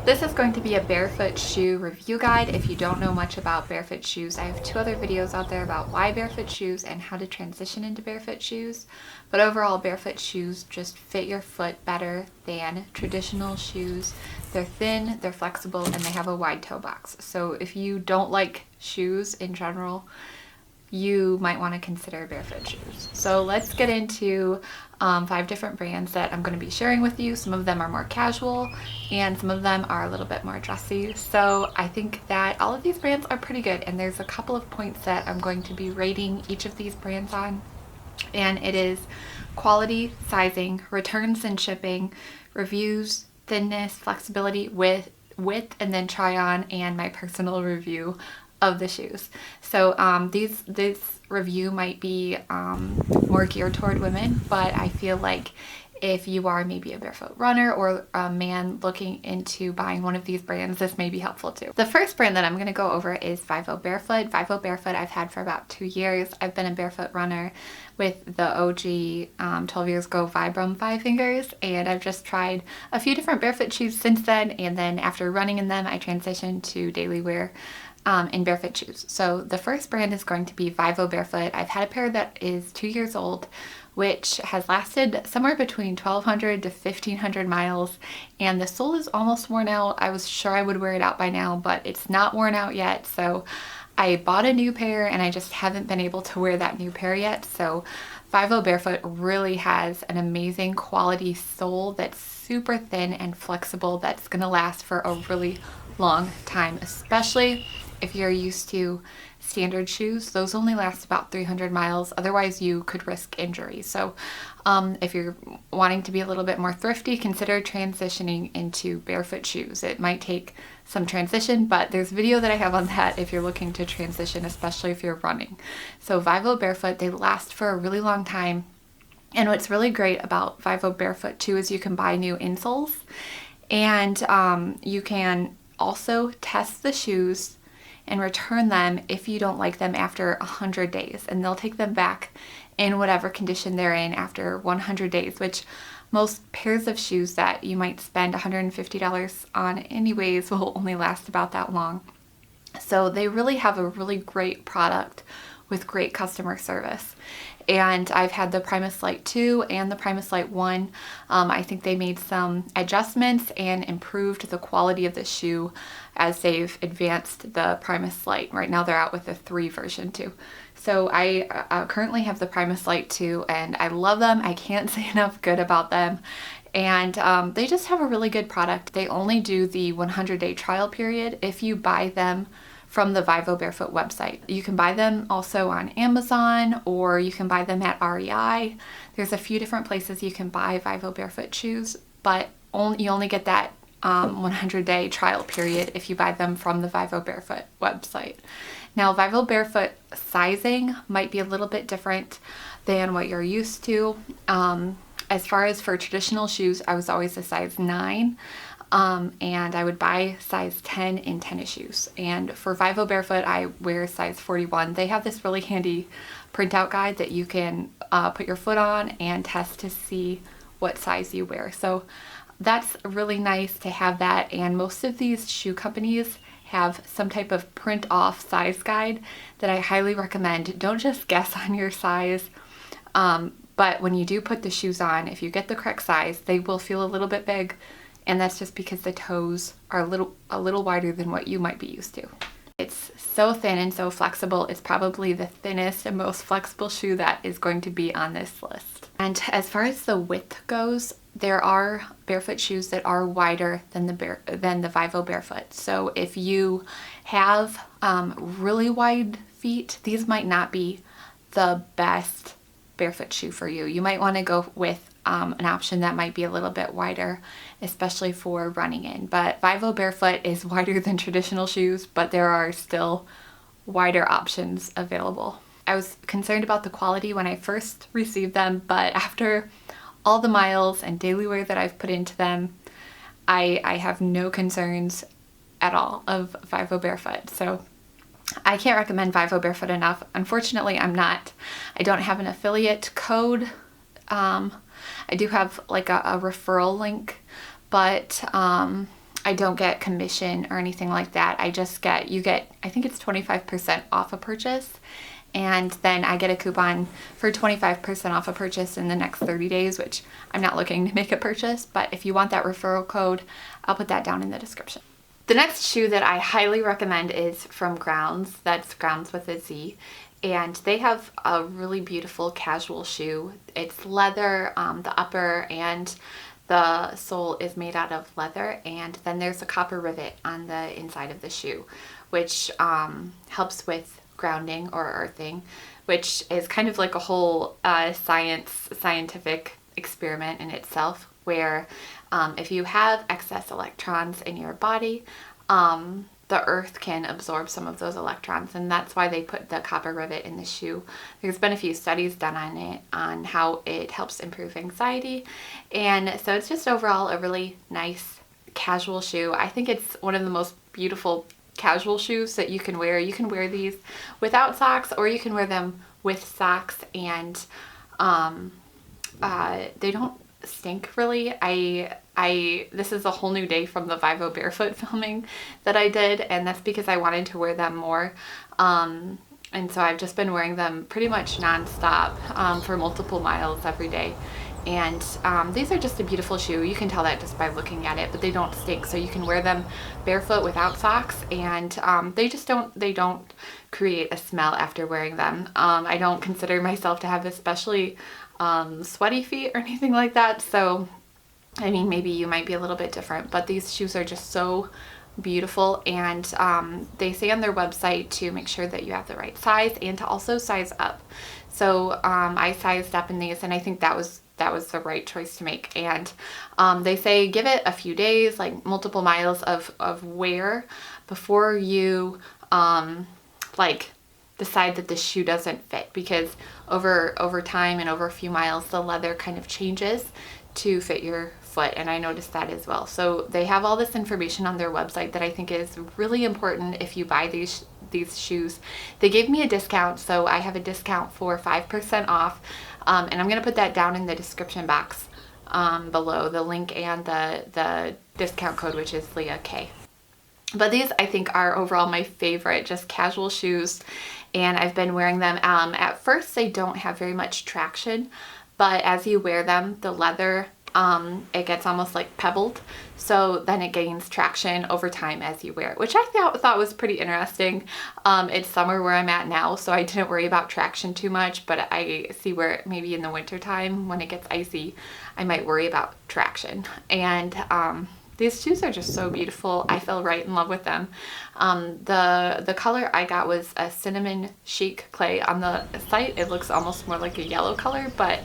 This is going to be a barefoot shoe review guide. If you don't know much about barefoot shoes, I have 2 other videos out there about why barefoot shoes and how to transition into barefoot shoes. But overall, barefoot shoes just fit your foot better than traditional shoes. They're thin, they're flexible, and they have a wide toe box. So if you don't like shoes in general, you might want to consider barefoot shoes. So let's get into 5 different brands that I'm going to be sharing with you. Some of them are more casual and some of them are a little bit more dressy. So I think that all of these brands are pretty good, and there's a couple of points that I'm going to be rating each of these brands on. And it is quality, sizing, returns and shipping, reviews, thinness, flexibility, width, and then try on, and my personal review of the shoes. So this review might be more geared toward women, but I feel like if you are maybe a barefoot runner or a man looking into buying one of these brands, this may be helpful too. The first brand that I'm going to go over is Vivobarefoot. Vivobarefoot I've had for about 2 years. I've been a barefoot runner with the OG 12 years ago Vibram 5 fingers, and I've just tried a few different barefoot shoes since then, and then after running in them I transitioned to daily wear in barefoot shoes. So the first brand is going to be Vivobarefoot. I've had a pair that is 2 years old, which has lasted somewhere between 1,200 to 1,500 miles, and the sole is almost worn out. I was sure I would wear it out by now, but it's not worn out yet. So I bought a new pair and I just haven't been able to wear that new pair yet. So Vivobarefoot really has an amazing quality sole that's super thin and flexible, that's gonna last for a really long time, especially if you're used to standard shoes. Those only last about 300 miles. Otherwise, you could risk injury. So if you're wanting to be a little bit more thrifty, consider transitioning into barefoot shoes. It might take some transition, but there's a video that I have on that if you're looking to transition, especially if you're running. So Vivobarefoot, they last for a really long time. And what's really great about Vivobarefoot too is you can buy new insoles, and you can also test the shoes and return them if you don't like them after 100 days, and they'll take them back in whatever condition they're in after 100 days, which most pairs of shoes that you might spend $150 on anyways will only last about that long. So they really have a really great product with great customer service. And I've had the Primus Lite 2 and the Primus Lite 1. I think they made some adjustments and improved the quality of the shoe as they've advanced the Primus Lite. Right now they're out with the 3 version too. So I currently have the Primus Lite 2 and I love them. I can't say enough good about them. And they just have a really good product. They only do the 100-day trial period if you buy them from the Vivobarefoot website. You can buy them also on Amazon, or you can buy them at REI. There's a few different places you can buy Vivobarefoot shoes, but you only get that 100-day trial period if you buy them from the Vivobarefoot website. Now, Vivobarefoot sizing might be a little bit different than what you're used to. As far as for traditional shoes, I was always a size 9. And I would buy size 10 in tennis shoes. And for Vivobarefoot, I wear size 41. They have this really handy printout guide that you can put your foot on and test to see what size you wear. So that's really nice to have that. And most of these shoe companies have some type of print off size guide that I highly recommend. Don't just guess on your size. But when you do put the shoes on, if you get the correct size, they will feel a little bit big. And that's just because the toes are a little wider than what you might be used to. It's so thin and so flexible. It's probably the thinnest and most flexible shoe that is going to be on this list. And as far as the width goes, there are barefoot shoes that are wider than the Vivobarefoot. So if you have really wide feet, these might not be the best barefoot shoe for you. You might want to go with an option that might be a little bit wider, especially for running in. But Vivobarefoot is wider than traditional shoes, but there are still wider options available. I was concerned about the quality when I first received them, but after all the miles and daily wear that I've put into them, I have no concerns at all of Vivobarefoot. So I can't recommend Vivobarefoot enough. Unfortunately, I don't have an affiliate code. I do have like a referral link, but I don't get commission or anything like that. I just get, I think it's 25% off a purchase. And then I get a coupon for 25% off a purchase in the next 30 days, which I'm not looking to make a purchase, but if you want that referral code, I'll put that down in the description. The next shoe that I highly recommend is from Grounds. That's Grounds with a Z. And they have a really beautiful casual shoe. It's leather, the upper and the sole is made out of leather, and then there's a copper rivet on the inside of the shoe, which helps with grounding or earthing, which is kind of like a whole scientific experiment in itself, where if you have excess electrons in your body, the earth can absorb some of those electrons, and that's why they put the copper rivet in the shoe. There's been a few studies done on it, on how it helps improve anxiety, and so it's just overall a really nice casual shoe. I think it's one of the most beautiful casual shoes that you can wear. You can wear these without socks, or you can wear them with socks, and they don't stink really. This is a whole new day from the Vivobarefoot filming that I did, and that's because I wanted to wear them more. And so I've just been wearing them pretty much non-stop for multiple miles every day. And these are just a beautiful shoe. You can tell that just by looking at it, but they don't stink. So you can wear them barefoot without socks, and they don't create a smell after wearing them. I don't consider myself to have especially sweaty feet or anything like that. So, I mean, maybe you might be a little bit different, but these shoes are just so beautiful. And they say on their website to make sure that you have the right size and to also size up. So I sized up in these, and I think that was the right choice to make. And they say give it a few days, like multiple miles of wear before you like decide that the shoe doesn't fit, because over time and over a few miles the leather kind of changes to fit your foot, and I noticed that as well. So they have all this information on their website that I think is really important if you buy these shoes. They gave me a discount, so I have a discount for 5% off, and I'm going to put that down in the description box below, the link and the discount code, which is Leah K. But these I think are overall my favorite, just casual shoes, and I've been wearing them. At first they don't have very much traction, but as you wear them, the leather, it gets almost like pebbled, so then it gains traction over time as you wear it, which I thought was pretty interesting. It's summer where I'm at now, so I didn't worry about traction too much, but I see where maybe in the winter time when it gets icy, I might worry about traction. And these shoes are just so beautiful. I fell right in love with them. The color I got was a cinnamon chic clay. On the site it looks almost more like a yellow color, but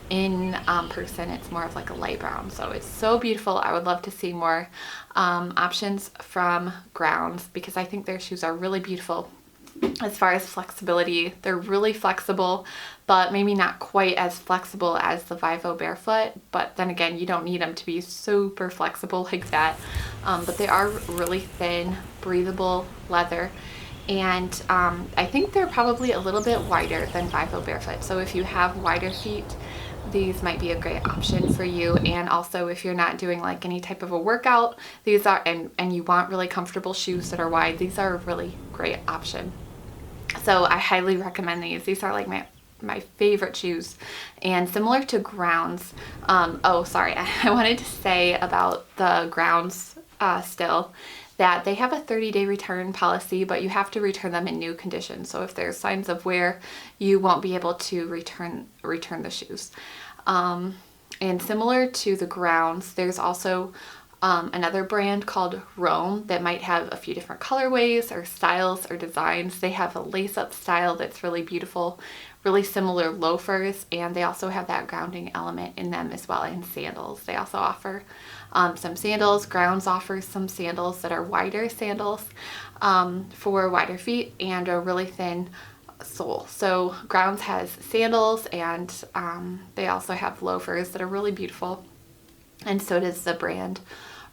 in person it's more of like a light brown. So it's so beautiful. I would love to see more options from Grounds, because I think their shoes are really beautiful. As far as flexibility, they're really flexible, but maybe not quite as flexible as the Vivobarefoot. But then again, you don't need them to be super flexible like that. But they are really thin, breathable leather. And I think they're probably a little bit wider than Vivobarefoot. So if you have wider feet, these might be a great option for you. And also if you're not doing like any type of a workout, these are, and you want really comfortable shoes that are wide, these are a really great option. So I highly recommend these. These are like my favorite shoes, and similar to Grounds. Oh, sorry, I wanted to say about the Grounds still, that they have a 30-day return policy, but you have to return them in new condition. So if there's signs of wear, you won't be able to return the shoes. And similar to the Grounds, there's also another brand called RAUM that might have a few different colorways or styles or designs. They have a lace-up style that's really beautiful, really similar loafers, and they also have that grounding element in them as well, and sandals. They also offer some sandals. Grounds offers some sandals that are wider sandals for wider feet and a really thin sole. So Grounds has sandals, and they also have loafers that are really beautiful, and so does the brand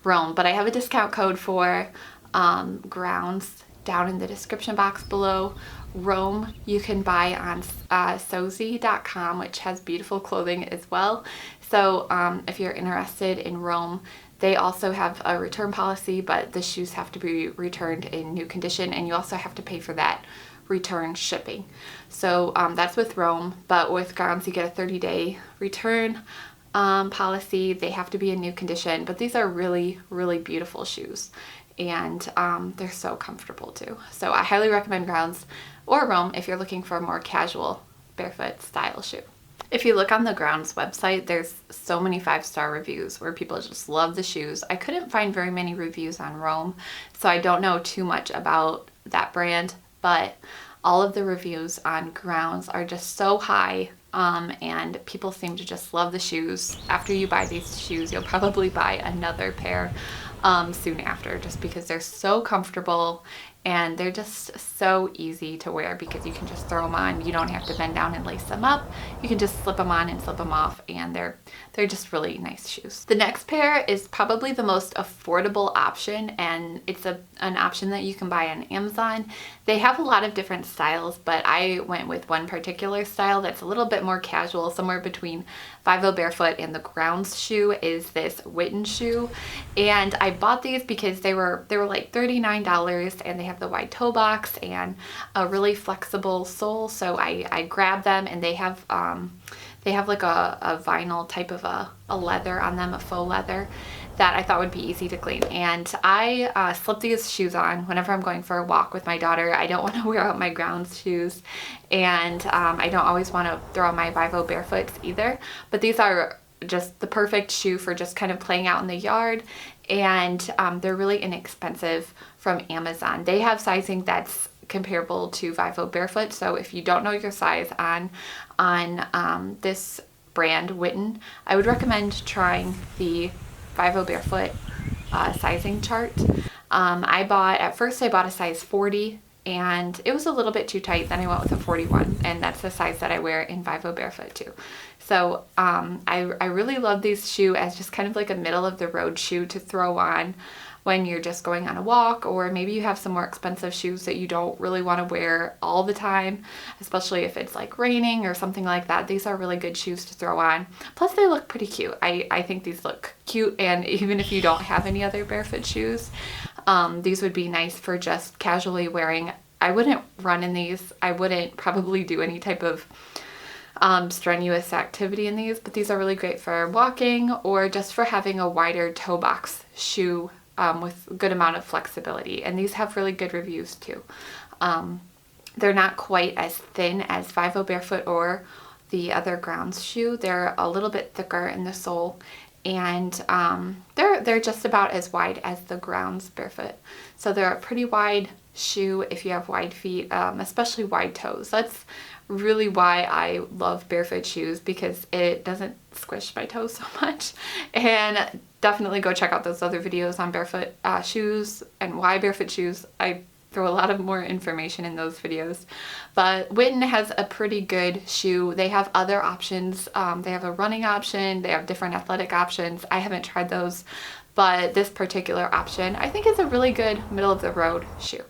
RAUM. But I have a discount code for Grounds down in the description box below. RAUM you can buy on Sozy.com, which has beautiful clothing as well. So if you're interested in RAUM, They also have a return policy, but the shoes have to be returned in new condition, and you also have to pay for that return shipping. So that's with Roam, but with Grounds you get a 30-day return policy. They have to be in new condition, but these are really, really beautiful shoes, and they're so comfortable too. So I highly recommend Grounds or Roam if you're looking for a more casual barefoot style shoe. If you look on the Grounds website, there's so many 5-star reviews where people just love the shoes. I couldn't find very many reviews on Roam, so I don't know too much about that brand, but all of the reviews on Grounds are just so high, and people seem to just love the shoes. After you buy these shoes, you'll probably buy another pair soon after, just because they're so comfortable and they're just so easy to wear because you can just throw them on. You don't have to bend down and lace them up. You can just slip them on and slip them off, and they're just really nice shoes. The next pair is probably the most affordable option, and it's an option that you can buy on Amazon. They have a lot of different styles, but I went with one particular style that's a little bit more casual, somewhere between Vivobarefoot and the Grounds shoe is this Whitin shoe. And I bought these because they were like $39, and they have the wide toe box and a really flexible sole. So I grabbed them, and they have like a vinyl type of a leather on them, a faux leather, that I thought would be easy to clean. And I slip these shoes on whenever I'm going for a walk with my daughter. I don't want to wear out my Grounds shoes, and I don't always want to throw on my Vivobarefoots either. But these are just the perfect shoe for just kind of playing out in the yard, and they're really inexpensive from Amazon. They have sizing that's comparable to Vivobarefoot, so if you don't know your size on this brand, Whitten, I would recommend trying the Vivobarefoot sizing chart. At first I bought a size 40, and it was a little bit too tight. Then I went with a 41, and that's the size that I wear in Vivobarefoot too. So I really love this shoe as just kind of like a middle of the road shoe to throw on when you're just going on a walk, or maybe you have some more expensive shoes that you don't really want to wear all the time, especially if it's like raining or something like that. These are really good shoes to throw on. Plus they look pretty cute. I think these look cute, and even if you don't have any other barefoot shoes, these would be nice for just casually wearing. I wouldn't run in these. I wouldn't probably do any type of strenuous activity in these, but these are really great for walking or just for having a wider toe box shoe with a good amount of flexibility. And these have really good reviews too. They're not quite as thin as Vivobarefoot or the other Grounds shoe. They're a little bit thicker in the sole, and they're just about as wide as the Grounds Barefoot. So they're a pretty wide shoe if you have wide feet, especially wide toes. That's really why I love barefoot shoes, because it doesn't squish my toes so much. And definitely go check out those other videos on barefoot shoes and why barefoot shoes. I throw a lot of more information in those videos. But Whitin has a pretty good shoe. They have other options. They have a running option. They have different athletic options. I haven't tried those, but this particular option I think is a really good middle of the road shoe.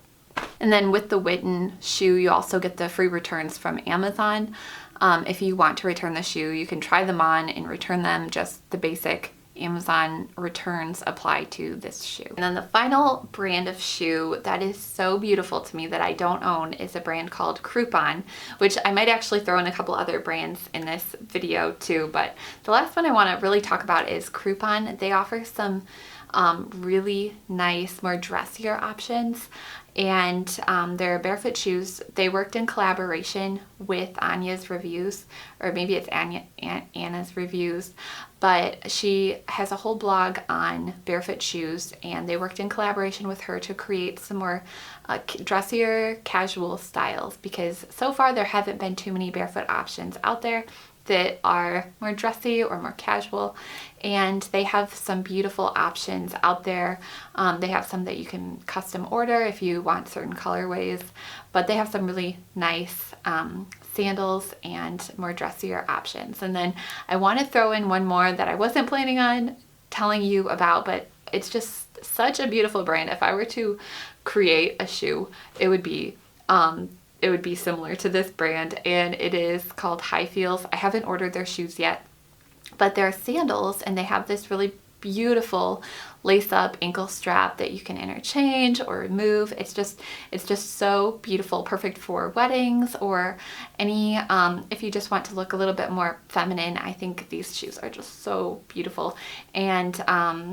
And then with the Whitin shoe, you also get the free returns from Amazon. If you want to return the shoe, you can try them on and return them. Just the basic Amazon returns apply to this shoe. And then the final brand of shoe that is so beautiful to me that I don't own is a brand called Crupon, which I might actually throw in a couple other brands in this video too. But the last one I want to really talk about is Crupon. They offer some really nice, more dressier options, and they're barefoot shoes. They worked in collaboration with Anya's Reviews, or maybe it's Anna's Reviews, but she has a whole blog on barefoot shoes, and they worked in collaboration with her to create some more dressier, casual styles, because so far there haven't been too many barefoot options out there that are more dressy or more casual, and they have some beautiful options out there. They have some that you can custom order if you want certain colorways, but they have some really nice sandals and more dressier options. And then I want to throw in one more that I wasn't planning on telling you about, but it's just such a beautiful brand. If I were to create a shoe, it would be similar to this brand, and it is called High Heels. I haven't ordered their shoes yet, but they're sandals, and they have this really beautiful lace up ankle strap that you can interchange or remove. It's just so beautiful, perfect for weddings or any if you just want to look a little bit more feminine. I think these shoes are just so beautiful. And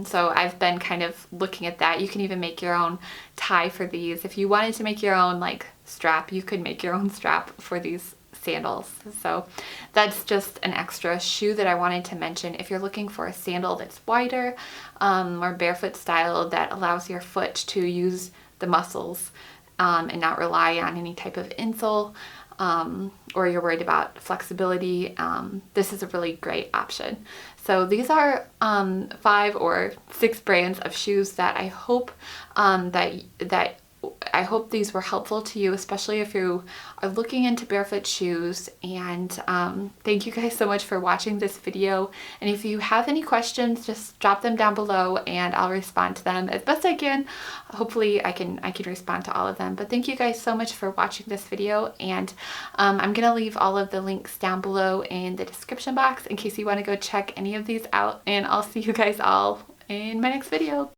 so I've been kind of looking at that. You can even make your own tie for these. If you wanted to make your own like strap, you could make your own strap for these sandals. So that's just an extra shoe that I wanted to mention. If you're looking for a sandal that's wider or barefoot style that allows your foot to use the muscles and not rely on any type of insole, or you're worried about flexibility, this is a really great option. So these are 5 or 6 brands of shoes that I hope I hope these were helpful to you, especially if you are looking into barefoot shoes. And thank you guys so much for watching this video. And if you have any questions, just drop them down below and I'll respond to them as best I can. Hopefully I can respond to all of them. But thank you guys so much for watching this video. And I'm gonna leave all of the links down below in the description box in case you want to go check any of these out. And I'll see you guys all in my next video.